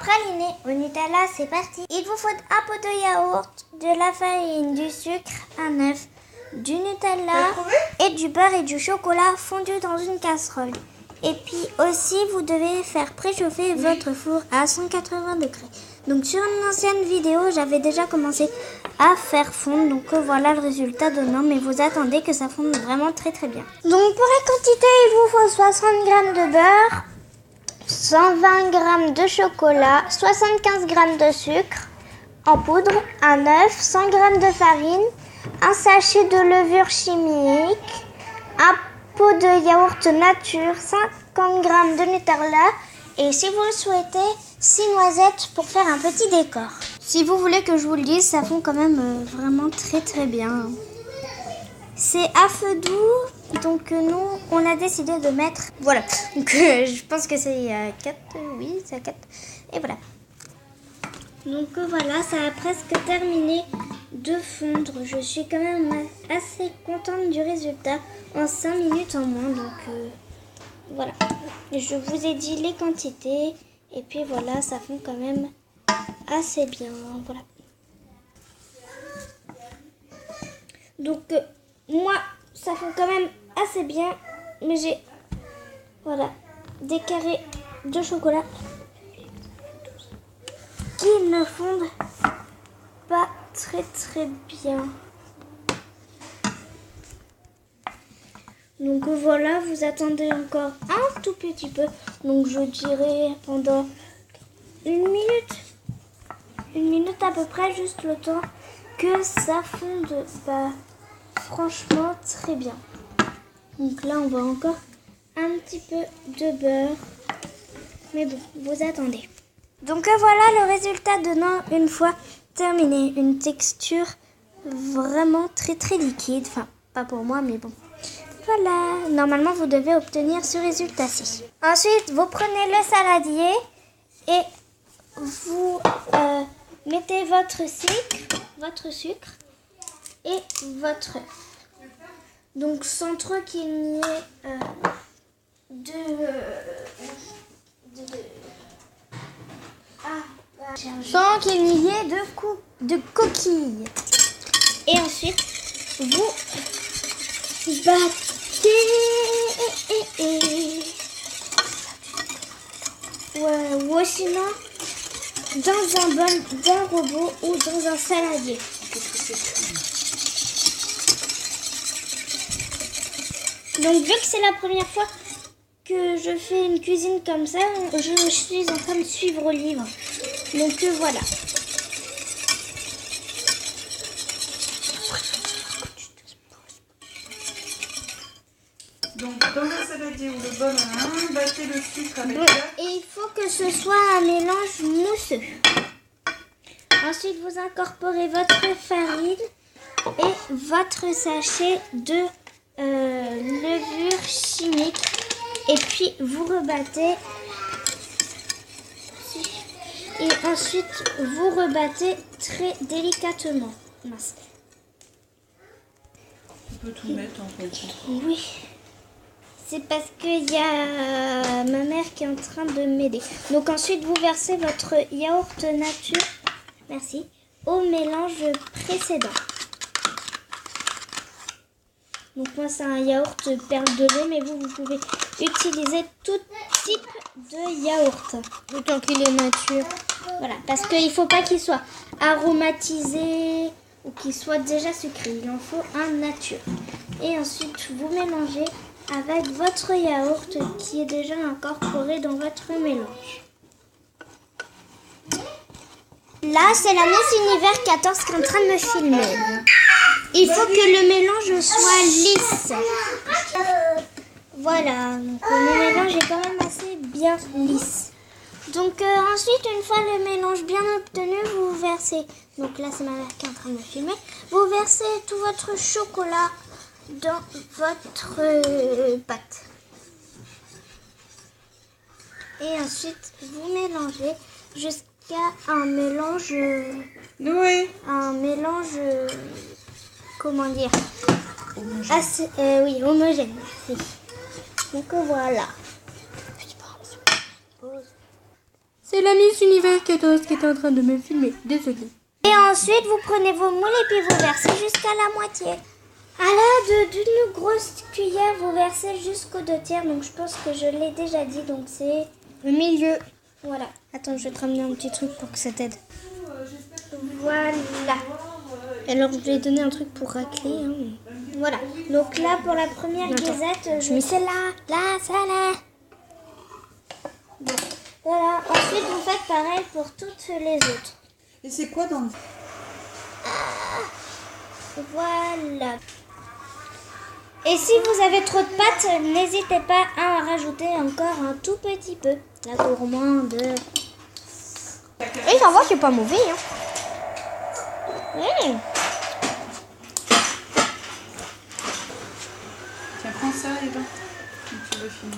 praliné au Nutella, c'est parti. Il vous faut un pot de yaourt, de la farine, du sucre, un œuf, du Nutella et du beurre et du chocolat fondu dans une casserole. Et puis aussi, vous devez faire préchauffer votre four à 180 degrés. Donc sur une ancienne vidéo, j'avais déjà commencé à faire fondre. Donc voilà le résultat donnant, mais vous attendez que ça fonde vraiment très très bien. Donc pour la quantité, il vous faut 60 g de beurre, 120 g de chocolat, 75 g de sucre en poudre, un œuf, 100 g de farine, un sachet de levure chimique, un pot de yaourt nature, 50 g de Nutella et si vous le souhaitez, 6 noisettes pour faire un petit décor. Si vous voulez que je vous le dise, ça fond quand même vraiment très très bien. C'est à feu doux, donc nous on a décidé de mettre, voilà, donc je pense que c'est 4, oui c'est à 4, et voilà. Donc voilà, ça a presque terminé de fondre. Je suis quand même assez contente du résultat en 5 minutes en moins. Donc voilà, je vous ai dit les quantités et puis voilà, ça fond quand même assez bien. Voilà. Donc moi, ça fond quand même assez bien, mais j'ai voilà des carrés de chocolat qui ne fondent pas très très bien. Donc voilà, vous attendez encore un tout petit peu. Donc je dirais pendant une minute à peu près, juste le temps que ça fonde franchement très bien. Donc là on voit encore un petit peu de beurre. Mais bon, vous attendez. Donc voilà le résultat donnant une fois terminé. Une texture vraiment très très liquide. Enfin, pas pour moi, mais bon. Voilà, normalement vous devez obtenir ce résultat-ci. Ensuite, vous prenez le saladier et vous mettez votre sucre et votre œuf. Donc sans trop qu'il n'y ait sans qu'il n'y ait de coquilles. Et ensuite, vous battez. Ouais, ou sinon, dans un bol d'un robot ou dans un saladier. Donc, vu que c'est la première fois que je fais une cuisine comme ça, je suis en train de suivre le livre. Donc voilà. Donc dans le saladier ou le bol à main, battez le sucre avec Bon, et il faut que ce soit un mélange mousseux. Ensuite, vous incorporez votre farine et votre sachet de levure chimique. Et puis, vous rebattez. Et ensuite, vous rebattez très délicatement. Mince. On peut tout mettre en fait. Oui. C'est parce qu'il y a ma mère qui est en train de m'aider. Donc ensuite, vous versez votre yaourt nature, merci, au mélange précédent. Donc moi, c'est un yaourt perle de lait, mais vous pouvez utiliser tout type de yaourt. Autant qu'il est nature. Voilà, parce qu'il ne faut pas qu'il soit aromatisé ou qu'il soit déjà sucré. Il en faut un nature. Et ensuite, vous mélangez avec votre yaourt qui est déjà incorporé dans votre mélange. Là, c'est la Miss Univers 14 qui est en train de me filmer. Il faut que le mélange soit lisse. Voilà, donc le mélange est quand même assez bien lisse. Donc ensuite, une fois le mélange bien obtenu, vous versez, donc là c'est ma mère qui est en train de me filmer, vous versez tout votre chocolat dans votre pâte. Et ensuite, vous mélangez jusqu'à un mélange... Oui. Un mélange... comment dire, assez, oui, homogène. Merci. Donc voilà. C'est la Miss Univers 14 qui est en train de me filmer. Désolée. Et ensuite, vous prenez vos moules et puis vous versez jusqu'à la moitié. À l'aide d'une grosse cuillère, vous versez jusqu'aux 2/3. Donc, je pense que je l'ai déjà dit. Donc, c'est le milieu. Voilà. Attends, je vais te ramener un petit truc pour que ça t'aide. Voilà. Alors, je vais donner un truc pour racler. Hein. Voilà. Donc là, pour la première grisette, je mets celle-là. Là, celle-là. Bon. Voilà. Ensuite, vous faites pareil pour toutes les autres. Et c'est quoi dans le... Voilà. Et si vous avez trop de pâtes, n'hésitez pas à en rajouter encore un tout petit peu. La gourmande. Et ça va, c'est pas mauvais. Hein. Tiens, prends ça, Eva. Si tu veux finir.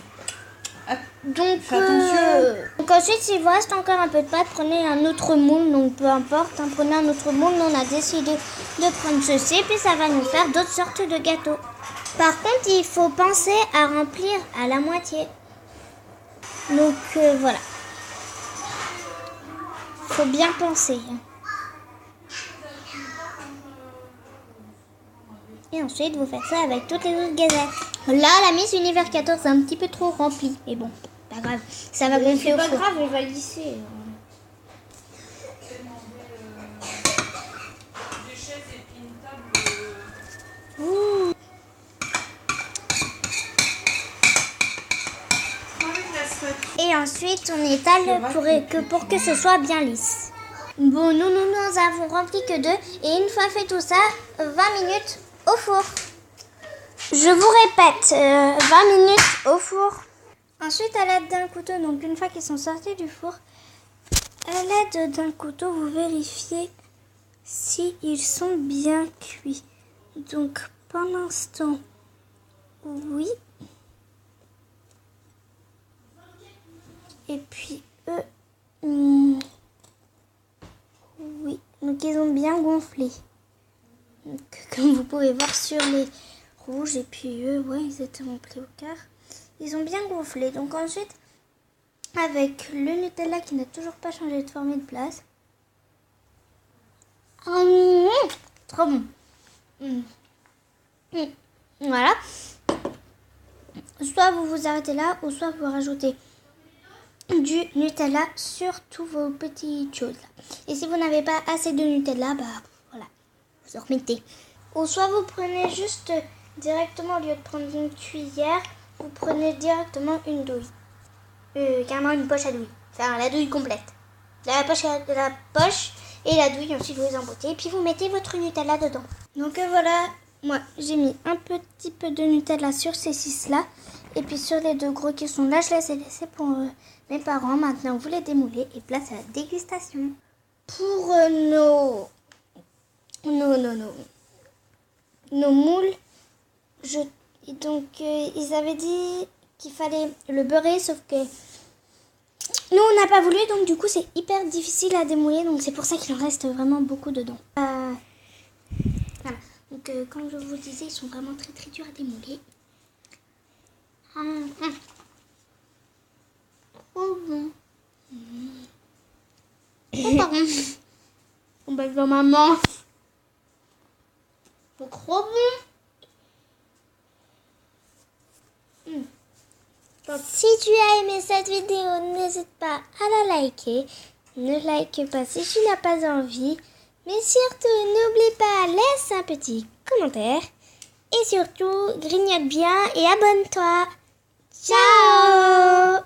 Donc, Fais attention. donc ensuite, s'il vous reste encore un peu de pâte, prenez un autre moule. Donc peu importe, hein, prenez un autre moule. Nous, on a décidé de prendre ceci. Puis ça va nous faire d'autres sortes de gâteaux. Par contre, il faut penser à remplir à la moitié. Donc voilà. Faut bien penser. Et ensuite, vous faites ça avec toutes les autres gazettes. Là, la Miss Univers 14 est un petit peu trop remplie. Mais bon, pas grave. Ça va gonfler au four. C'est pas grave, elle va glisser. Des chaises et puis une table. Ouh. Avec la spatule. Et ensuite, on étale pour que ce soit bien lisse. Bon, nous avons rempli que 2. Et une fois fait tout ça, 20 minutes au four. Je vous répète, 20 minutes au four. Ensuite, à l'aide d'un couteau, donc une fois qu'ils sont sortis du four, à l'aide d'un couteau, vous vérifiez si ils sont bien cuits. Donc, pour l'instant, oui. Et puis, eux, oui. Donc, ils ont bien gonflé. Donc, comme vous pouvez voir sur les rouges. Et puis, eux, ouais, ils étaient remplis au quart. Ils ont bien gonflé. Donc, ensuite, avec le Nutella qui n'a toujours pas changé de forme et de place. Trop bon. Voilà. Soit vous vous arrêtez là, ou soit vous rajoutez du Nutella sur tous vos petites choses là. Et si vous n'avez pas assez de Nutella, bah voilà, vous en remettez. Ou soit vous prenez juste directement, au lieu de prendre une cuillère, vous prenez directement une douille. Carrément une poche à douille. Enfin, la douille complète. La poche et la douille, ensuite vous les embouteillez. Et puis vous mettez votre Nutella dedans. Donc voilà, moi j'ai mis un petit peu de Nutella sur ces 6 là. Et puis sur les 2 gros qui sont là, je les ai laissés pour mes parents. Maintenant, vous les démoulez et place à la dégustation. Pour nos moules, ils avaient dit qu'il fallait le beurrer, sauf que nous, on n'a pas voulu. Donc du coup, c'est hyper difficile à démouler. Donc c'est pour ça qu'il en reste vraiment beaucoup dedans. Voilà. Donc comme je vous disais, ils sont vraiment très très durs à démouler. Trop bon. Oh, pardon. On va voir maman. C'est trop bon. Si tu as aimé cette vidéo, n'hésite pas à la liker. Ne like pas si tu n'as pas envie. Mais surtout, n'oublie pas, laisse un petit commentaire. Et surtout, grignote bien et abonne-toi. Ciao!